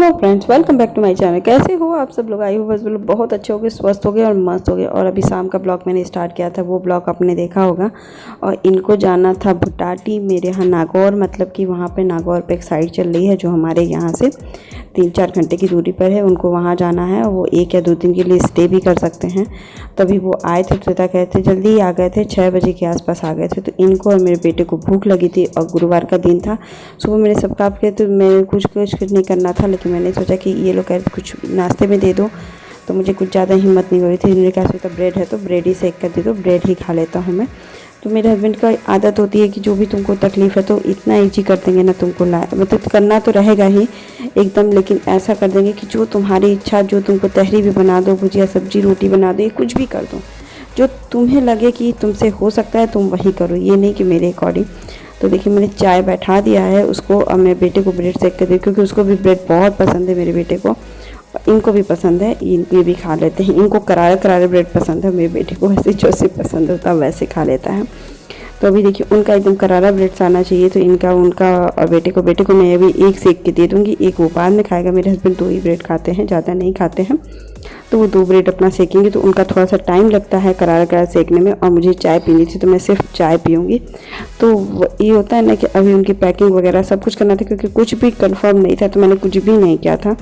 Hello friends, welcome back to my channel. कैसे हो आप सब लोग? आई हो बस लोग बहुत अच्छे हो गए, स्वस्थ हो गए और मस्त हो गए। और अभी शाम का ब्लॉग मैंने स्टार्ट किया था, वो ब्लॉग आपने देखा होगा। और इनको जाना था भुटाटी, मेरे यहाँ नागौर, मतलब कि वहाँ पे नागौर पे एक साइड चल रही है जो हमारे यहाँ से 3-4 घंटे की दूरी पर है। उनको वहाँ जाना है, वो 1 या 2 दिन के लिए स्टे भी कर सकते हैं। तभी वो आए थे, श्वेता कहते जल्दी आ गए थे, 6 बजे के आसपास आ गए थे। तो इनको और मेरे बेटे को भूख लगी थी और गुरुवार का दिन था। सुबह मेरे सब काम किए तो मैं कुछ नहीं करना था, लेकिन मैंने सोचा कि ये लोग कहते कुछ नाश्ते में दे दो, तो मुझे कुछ ज़्यादा हिम्मत नहीं हो रही थी। इन्होंने कहा सोचा ब्रेड है तो ब्रेड ही सेक कर दे दो, ब्रेड ही खा लेता हूँ मैं। तो मेरे हस्बैंड का आदत होती है कि जो भी तुमको तकलीफ़ है तो इतना ईजी कर देंगे ना, तुमको मतलब करना तो रहेगा ही एकदम, लेकिन ऐसा कर देंगे कि जो तुम्हारी इच्छा, जो तुमको तहरी भी बना दो, भुजिया सब्जी रोटी बना दो, कुछ भी कर दो, जो तुम्हें लगे कि तुमसे हो सकता है तुम वही करो, ये नहीं कि मेरे अकॉर्डिंग। तो देखिए मैंने चाय बैठा दिया है उसको। अब मेरे बेटे को ब्रेड सेक कर दी, क्योंकि उसको भी ब्रेड बहुत पसंद है, मेरे बेटे को, इनको भी पसंद है, ये भी खा लेते हैं। इनको करारे करारे ब्रेड पसंद है, मेरे बेटे को वैसे जैसे पसंद होता है वैसे खा लेता है। तो अभी देखिए उनका एकदम करारा ब्रेड आना चाहिए, तो उनका और बेटे को मैं अभी एक सेक के दे दूँगी, एक वो बाद में खाएगा। मेरे हस्बैंड 2 ही ब्रेड खाते हैं, ज़्यादा नहीं खाते हैं, तो वो 2 ब्रेड अपना सेकेंगे। तो उनका थोड़ा सा टाइम लगता है करारा करारा सेकने में, और मुझे चाय पीनी थी तो मैं सिर्फ चाय पीऊँगी। तो ये होता है ना कि अभी उनकी पैकिंग वगैरह सब कुछ करना था, क्योंकि कुछ भी कंफर्म नहीं था, तो मैंने कुछ भी नहीं किया था।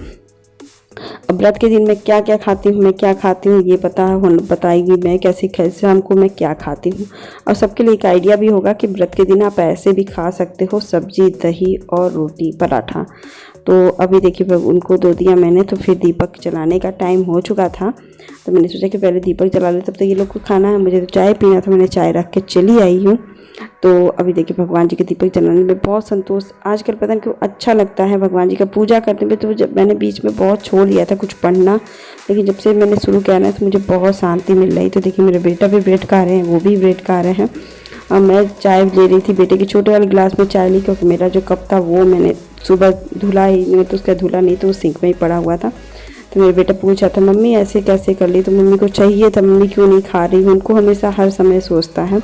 अब व्रत के दिन मैं क्या क्या खाती हूँ, मैं क्या खाती हूँ ये बताएगी मैं कैसे शाम को मैं क्या खाती हूँ। और सबके लिए एक आइडिया भी होगा कि व्रत के दिन आप ऐसे भी खा सकते हो, सब्जी दही और रोटी पराठा। तो अभी देखिए उनको दो दिया मैंने, तो फिर दीपक जलाने का टाइम हो चुका था, तो मैंने सोचा कि पहले दीपक जला ले, तब तक ये लोग को खाना है, मुझे तो चाय पीना था, मैंने चाय रख के चली आई हूँ। तो अभी देखिए भगवान जी के दीपक जलाने में बहुत संतोष आजकल, पता नहीं क्यों अच्छा लगता है भगवान जी का पूजा करने में। तो जब मैंने बीच में बहुत छोड़ लिया था कुछ पढ़ना, लेकिन जब से मैंने शुरू किया ना तो मुझे बहुत शांति मिल रही। तो देखिए मेरे बेटा भी ब्रेड खा रहे हैं, वो भी ब्रेड खा रहे हैं, और मैं चाय ले रही थी, बेटे के छोटे वाले गिलास में चाय ली, क्योंकि मेरा जो कप था वो मैंने सुबह धुला ही नहीं, तो उसका धुला नहीं, तो वो सिंक में ही पड़ा हुआ था। तो मेरा बेटा पूछा था मम्मी ऐसे कैसे कर ली, तो मम्मी को चाहिए था, मम्मी क्यों नहीं खा रही। उनको हमेशा हर समय सोचता है,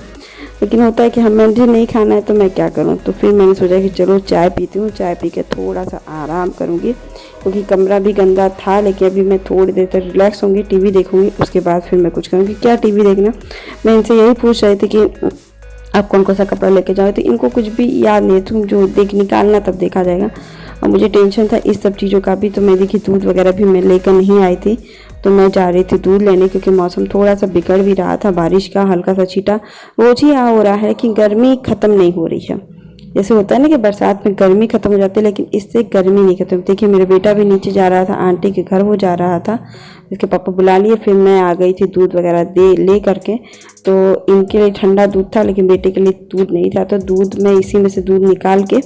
लेकिन होता है कि मुझे नहीं खाना है तो मैं क्या करूं। तो फिर मैंने सोचा कि चलो चाय पीती हूँ, चाय पी के थोड़ा सा आराम करूँगी, क्योंकि कमरा भी गंदा था। लेकिन अभी मैं थोड़ी देर तक रिलैक्स होंगी, टीवी देखूँगी, उसके बाद फिर मैं कुछ करूँगी। क्या टीवी देखना, मैं इनसे यही पूछ रही थी कि आप कौन सा कपड़ा लेके जाओ, तो इनको कुछ भी याद नहीं, तुम जो निकालना तब देखा जाएगा। और मुझे टेंशन था इस सब चीज़ों का भी। तो मैं देखी दूध वगैरह भी मैं लेकर नहीं आई थी, तो मैं जा रही थी दूध लेने, क्योंकि मौसम थोड़ा सा बिगड़ भी रहा था, बारिश का हल्का सा छींटा रोज ही हो रहा है, कि गर्मी ख़त्म नहीं हो रही है। जैसे होता है ना कि बरसात में गर्मी खत्म हो जाती है, लेकिन इससे गर्मी नहीं खत्म। देखिए मेरे बेटा भी नीचे जा रहा था, आंटी के घर वो जा रहा था, इसके पापा बुला लिए, फिर मैं आ गई थी दूध वगैरह ले करके। तो इनके लिए ठंडा दूध था, लेकिन बेटे के लिए दूध नहीं था, तो दूध मैं इसी में से दूध निकाल के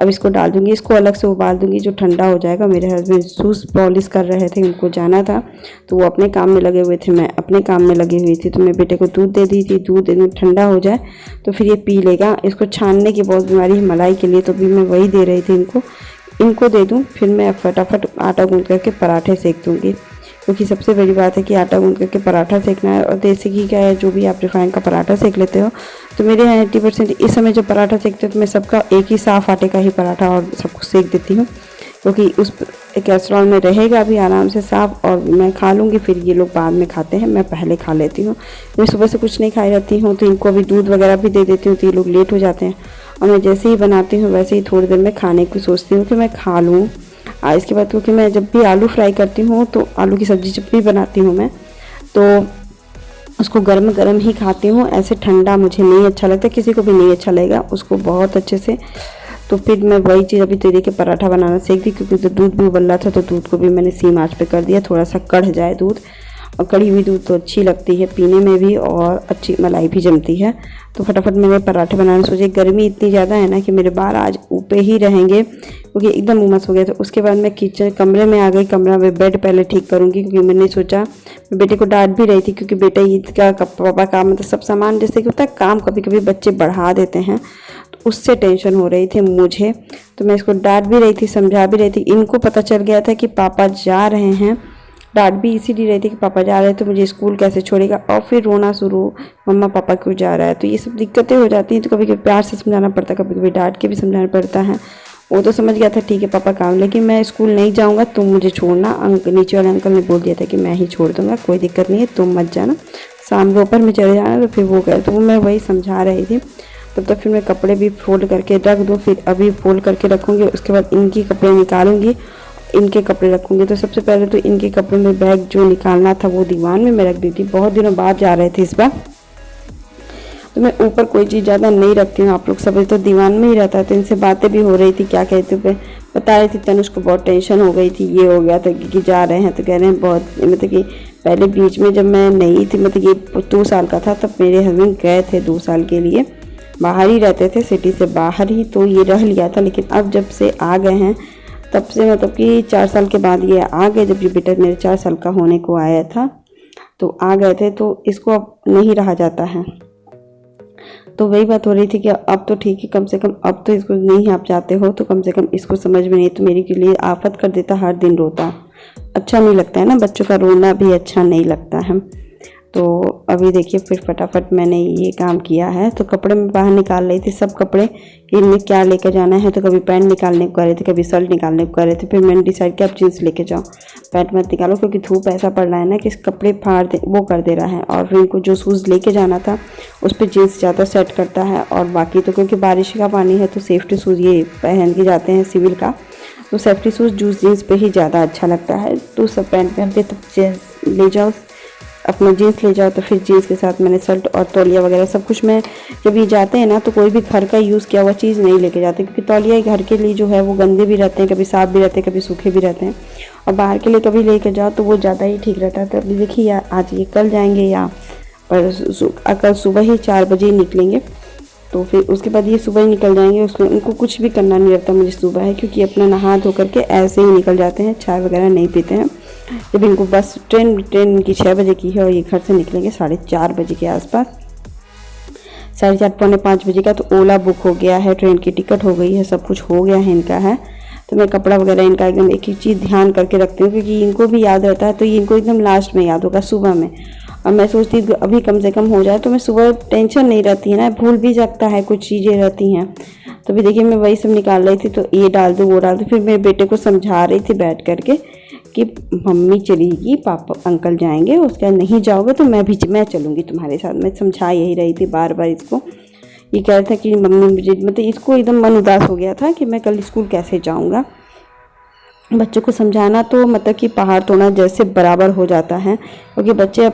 अब इसको डाल दूंगी, इसको अलग से उबाल दूंगी जो ठंडा हो जाएगा। मेरे हस्बैंड शूज़ पॉलिश कर रहे थे, उनको जाना था, तो वो अपने काम में लगे हुए थे, मैं अपने काम में लगी हुई थी। तो मैं बेटे को दूध दे दी थी, दूध ठंडा हो जाए तो फिर ये पी लेगा। इसको छानने की बहुत बीमारी है मलाई के लिए, तो भी मैं वही दे रही थी इनको दे दूँ, फिर मैं फटाफट आटा गूँध करके पराठे सेक दूँगी, क्योंकि सबसे बड़ी बात है कि आटा गूँध करके पराठा सेकना है। और देसी घी का है, जो भी आप रिफाइन का पराठा सेक लेते हो, तो मेरे यहाँ 80% इस समय जब पराठा सेकते हो तो मैं सबका एक ही साफ़ आटे का ही पराठा और सबको सेक देती हूँ, क्योंकि उस कैसरॉल में रहेगा भी आराम से साफ़, और मैं खा लूँगी, फिर ये लोग बाद में खाते हैं, मैं पहले खा लेती हूँ। मैं सुबह से कुछ नहीं खाई रहती हूँ, तो इनको अभी दूध वगैरह भी दे देती हूँ, तो ये लोग लेट हो जाते हैं। और मैं जैसे ही बनाती हूँ वैसे ही थोड़ी देर में खाने की सोचती हूँ कि मैं खा लूँ। इसके बाद क्योंकि मैं जब भी आलू फ्राई करती हूँ, तो आलू की सब्ज़ी जब भी बनाती हूँ मैं, तो उसको गर्म गर्म ही खाती हूँ, ऐसे ठंडा मुझे नहीं अच्छा लगता, किसी को भी नहीं अच्छा लगेगा उसको बहुत अच्छे से। तो फिर मैं वही चीज़ अभी तेरे के पराठा बनाना सीख दी, क्योंकि तो दूध भी उबल रहा था, तो दूध को भी मैंने सीम आँच पे कर दिया, थोड़ा सा कढ़ जाए दूध। और कढ़ी हुई दूध तो अच्छी लगती है पीने में भी, और अच्छी मलाई भी जमती है। तो फटाफट मैंने पराठे बनाने सोचे। गर्मी इतनी ज़्यादा है ना कि मेरे बाल आज ऊपर ही रहेंगे, क्योंकि एकदम उमस हो गया। तो उसके बाद मैं किचन कमरे में आ गई, कमरा में बेड पहले ठीक करूँगी, क्योंकि मैंने सोचा, मैं बेटे को डांट भी रही थी, क्योंकि बेटा ईद का पापा का मतलब सब सामान जैसे कि होता है काम कभी कभी बच्चे बढ़ा देते हैं, तो उससे टेंशन हो रही थी मुझे। तो मैं इसको डांट भी रही थी, समझा भी रही थी। इनको पता चल गया था कि पापा जा रहे हैं, डांट भी इसीलिए रही थी कि पापा जा रहे हैं तो मुझे स्कूल कैसे छोड़ेगा, और फिर रोना शुरू, मम्मा पापा क्यों जा रहा है। तो ये सब दिक्कतें हो जाती हैं, तो कभी कभी प्यार से समझाना पड़ता है, कभी कभी डांट के भी समझाना पड़ता है। वो तो समझ गया था ठीक है पापा काम, लेकिन मैं स्कूल नहीं जाऊँगा, तुम मुझे छोड़ना। नीचे वाले अंकल ने बोल दिया था कि मैं ही छोड़ दूँगा, कोई दिक्कत नहीं है, तुम मत जाना, शाम दोपहर में चले जाना। तो फिर वो कहे, तो मैं वही समझा रही थी। तब तक फिर मैं कपड़े भी फोल्ड करके रख दूँ, फिर अभी फोल्ड करके रखूँगी, उसके बाद इनकी कपड़े निकालूँगी, इनके कपड़े रखूँगी। तो सबसे पहले तो इनके कपड़े में बैग जो निकालना था वो दीवान में मैं रख दी थी। बहुत दिनों बाद जा रहे थे इस बार, तो मैं ऊपर कोई चीज़ ज़्यादा नहीं रखती हूँ। आप लोग सब तो दीवान में ही रहता है। तो इनसे बातें भी हो रही थी, क्या कहते थे, बता रही थी तनुष को बहुत टेंशन हो गई थी, ये हो गया था कि जा रहे हैं। तो कह रहे हैं बहुत, मतलब कि पहले बीच में जब मैं नहीं थी, मतलब ये 2 साल का था, तब मेरे हस्बैंड गए थे 2 साल के लिए, बाहर ही रहते थे, सिटी से बाहर ही, तो ये रह लिया था। लेकिन अब जब से आ गए हैं तब से, मतलब कि 4 साल के बाद ये आ गए, जब ये बेटा मेरे 4 साल का होने को आया था तो आ गए थे। तो इसको अब नहीं रहा जाता है। तो वही बात हो रही थी कि अब तो ठीक है, कम से कम अब तो इसको नहीं आप जाते हो तो कम से कम इसको समझ में नहीं, तो मेरे के लिए आफत कर देता, हर दिन रोता, अच्छा नहीं लगता है ना, बच्चों का रोना भी अच्छा नहीं लगता है। तो अभी देखिए फिर फटाफट मैंने ये काम किया है। तो कपड़े में बाहर निकाल रही थी, सब कपड़े कि इनमें क्या लेकर जाना है। तो कभी पैंट निकालने को कर रहे थे, कभी शर्ट निकालने को कर रहे थे। फिर मैंने डिसाइड किया अब जीन्स लेके जाओ, पैंट मत निकालो, क्योंकि धूप ऐसा पड़ रहा है ना कि कपड़े फाड़ दे वो कर दे रहा है। और फिर इनको जो शूज़ लेके जाना था उस पर जीन्स ज़्यादा सेट करता है। और बाकी तो क्योंकि बारिश का पानी है तो सेफ्टी शूज़ ये पहन के जाते हैं सिविल का, तो सेफ्टी शूज़ जीन्स पे ही ज़्यादा अच्छा लगता है। तो सब पैंट पहनते तो जीन्स ले जाओ, अपना जीन्स ले जाओ। तो फिर जीन्स के साथ मैंने शर्ट और तौलिया वगैरह सब कुछ, मैं जब ये जाते हैं ना तो कोई भी घर का यूज़ किया हुआ चीज़ नहीं लेके जाते, क्योंकि तौलिया घर के लिए जो है वो गंदे भी रहते हैं, कभी साफ़ भी रहते हैं, कभी सूखे भी रहते हैं। और बाहर के लिए कभी लेके जाओ तो वो ज़्यादा ही ठीक रहता है। तो अभी देखिए आज ये कल जाएंगे या पर कल सुबह ही 4 बजे ही निकलेंगे। तो फिर उसके बाद ये सुबह ही निकल जाएंगे, उसमें उनको कुछ भी करना नहीं रहता मुझे सुबह है, क्योंकि अपना नहा धो करके ऐसे ही निकल जाते हैं, चाय वगैरह नहीं पीते हैं। जब इनको बस ट्रेन इनकी 6 बजे की है और ये घर से निकलेंगे 4:30 बजे के आसपास, 4:30 पौने 5 बजे का। तो ओला बुक हो गया है, ट्रेन की टिकट हो गई है, सब कुछ हो गया है इनका है। तो मैं कपड़ा वगैरह इनका एकदम एक एक चीज़ ध्यान करके रखती हूँ, क्योंकि इनको भी याद रहता है, तो ये इनको एकदम लास्ट में याद होगा सुबह में। और मैं सोचती हूँ अभी कम से कम हो जाए, तो मैं सुबह टेंशन नहीं रहती है ना, भूल भी सकता है, कुछ चीज़ें रहती हैं। तो भी देखिए मैं वही सब निकाल रही थी, तो ये डाल दो वो डाल दो। फिर मेरे बेटे को समझा रही थी बैठ करके कि मम्मी चलेगी, पापा अंकल जाएंगे, उसके बाद नहीं जाओगे तो मैं चलूँगी तुम्हारे साथ। मैं समझा यही रही थी बार बार इसको। ये कह रहा था कि मम्मी मुझे, मतलब इसको एकदम मन उदास हो गया था कि मैं कल स्कूल कैसे जाऊँगा। बच्चों को समझाना तो मतलब कि पहाड़ तोड़ना जैसे बराबर हो जाता है, क्योंकि बच्चे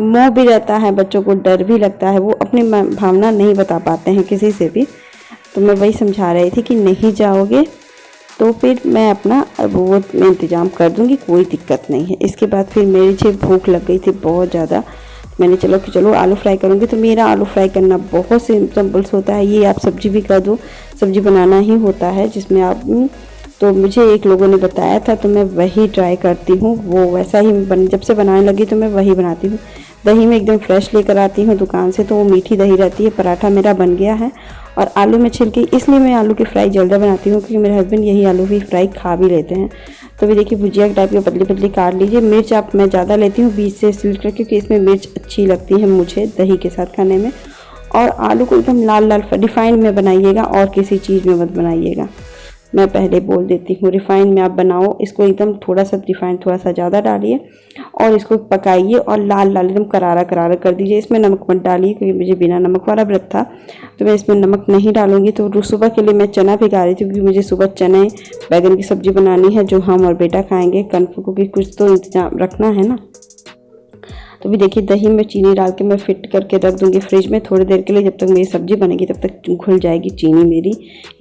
मोह भी रहता है, बच्चों को डर भी लगता है, वो अपनी भावना नहीं बता पाते हैं किसी से भी। तो मैं वही समझा रही थी कि नहीं जाओगे तो फिर मैं अपना वो इंतज़ाम कर दूंगी, कोई दिक्कत नहीं है। इसके बाद फिर मेरी भूख लग गई थी बहुत ज़्यादा, मैंने चलो आलू फ्राई करूँगी। तो मेरा आलू फ्राई करना बहुत सिंपल होता है, ये आप सब्जी भी कर दो, सब्जी बनाना ही होता है जिसमें आप, तो मुझे एक लोगों ने बताया था तो मैं वही ट्राई करती हूँ, वो वैसा ही जब से बनाने लगी तो मैं वही बनाती हूँ। दही में एकदम फ्रेश लेकर आती हूँ दुकान से, तो वो मीठी दही रहती है। पराठा मेरा बन गया है और आलू में छिलके, इसलिए मैं आलू की फ्राई जल्दी बनाती हूँ क्योंकि मेरे हस्बैंड यही आलू की फ्राई खा भी लेते हैं। तो भी देखिए भुजिया टाइप की पतली पतली काट लीजिए। मिर्च मैं ज़्यादा लेती हूँ बीच से स्लिट कर, क्योंकि इसमें मिर्च अच्छी लगती है मुझे दही के साथ खाने में। और आलू को एकदम लाल लाल रिफाइंड में बनाइएगा और किसी चीज़ में मत बनाइएगा, मैं पहले बोल देती हूँ। रिफाइंड में आप बनाओ इसको, एकदम थोड़ा सा रिफाइंड थोड़ा सा ज़्यादा डालिए और इसको पकाइए और लाल लाल एकदम करारा करारा कर दीजिए। इसमें नमक मत डालिए क्योंकि मुझे बिना नमक वाला व्रत था, तो मैं इसमें नमक नहीं डालूंगी। तो सुबह के लिए मैं चना भिगा रही थी क्योंकि मुझे सुबह चने बैगन की सब्ज़ी बनानी है जो हम और बेटा खाएँगे कन्फर्म, क्योंकि कुछ तो इंतजाम रखना है ना। तो भी देखिए दही में चीनी डाल के मैं फिट करके रख दूंगी फ्रिज में थोड़ी देर के लिए, जब तक मेरी सब्ज़ी बनेगी तब तक घुल जाएगी चीनी मेरी।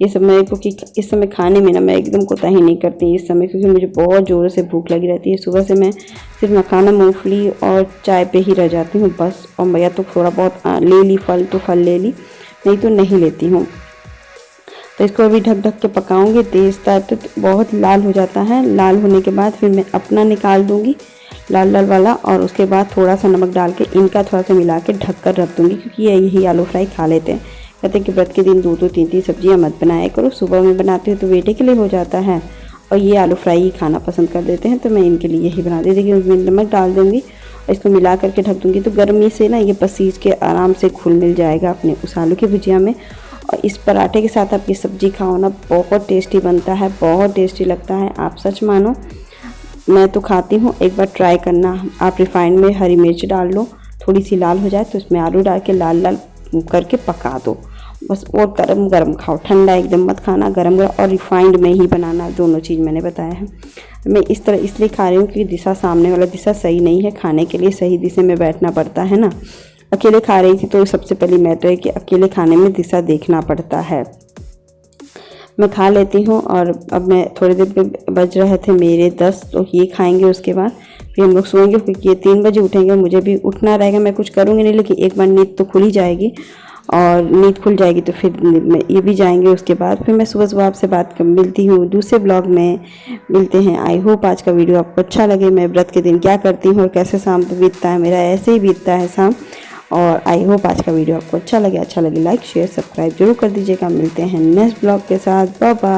ये सब मैं क्योंकि इस समय खाने में ना मैं एकदम कोताही नहीं करती इस समय, क्योंकि मुझे बहुत ज़ोर से भूख लगी रहती है। सुबह से मैं सिर्फ मखाना मूँगफली और चाय पे ही रह जाती हूँ बस, और या तो थोड़ा बहुत ले ली फल तो फल ले ली, नहीं तो नहीं लेती हूँ। तो इसको अभी ढक ढक के पकाऊंगी तेज़ तार, तो बहुत लाल हो जाता है। लाल होने के बाद फिर मैं अपना निकाल दूंगी लाल लाल वाला, और उसके बाद थोड़ा सा नमक डाल के इनका थोड़ा सा मिला के ढक कर रख दूंगी, क्योंकि यही आलू फ्राई खा लेते हैं। कहते हैं कि व्रत के दिन 2-2 3-3 सब्जियां मत बनाया करो, सुबह में बनाते हो तो बेटे के लिए हो जाता है और ये आलू फ्राई ही खाना पसंद कर देते हैं, तो मैं इनके लिए यही बना दी। देखिए उसमें नमक डाल दूँगी और इसको मिला करके ढक दूँगी। तो गर्मी से ना ये पसीज के आराम से घुल मिल जाएगा अपने उस आलू की भुजिया में। और इस पराठे के साथ आप ये सब्ज़ी खाओ ना, बहुत टेस्टी बनता है, बहुत टेस्टी लगता है। आप सच मानो, मैं तो खाती हूँ, एक बार ट्राई करना। आप रिफाइंड में हरी मिर्च डाल लो, थोड़ी सी लाल हो जाए तो उसमें आलू डाल के लाल लाल करके पका दो बस। और गरम गरम खाओ, ठंडा एकदम मत खाना, गरम गरम और रिफाइंड में ही बनाना। दोनों चीज़ मैंने बताया है। मैं इस तरह इसलिए खा रही हूँ क्योंकि दिशा, सामने वाला दिशा सही नहीं है खाने के लिए, सही दिशा में बैठना पड़ता है ना। अकेले खा रही थी तो सबसे पहली मैटर है कि अकेले खाने में दिशा देखना पड़ता है। मैं खा लेती हूँ और अब मैं थोड़ी देर पे बज रहे थे मेरे 10, तो ये खाएंगे उसके बाद फिर हम लोग सोएंगे, क्योंकि ये 3 बजे उठेंगे, मुझे भी उठना रहेगा। मैं कुछ करूँगी नहीं, लेकिन एक बार नींद तो खुल ही जाएगी, और नींद खुल जाएगी तो फिर ये भी जाएंगे। उसके बाद फिर मैं सुबह सुबह आपसे मिलती हूँ, दूसरे ब्लॉग में मिलते हैं। आई होप आज का वीडियो आपको अच्छा लगे। मैं व्रत के दिन क्या करती हूँ और कैसे शाम पे बीतता है मेरा, ऐसे ही बीतता है शाम। और आई होप आज का वीडियो आपको अच्छा लगे लाइक शेयर सब्सक्राइब जरूर कर दीजिएगा। मिलते हैं नेक्स्ट ब्लॉग के साथ। Bye bye.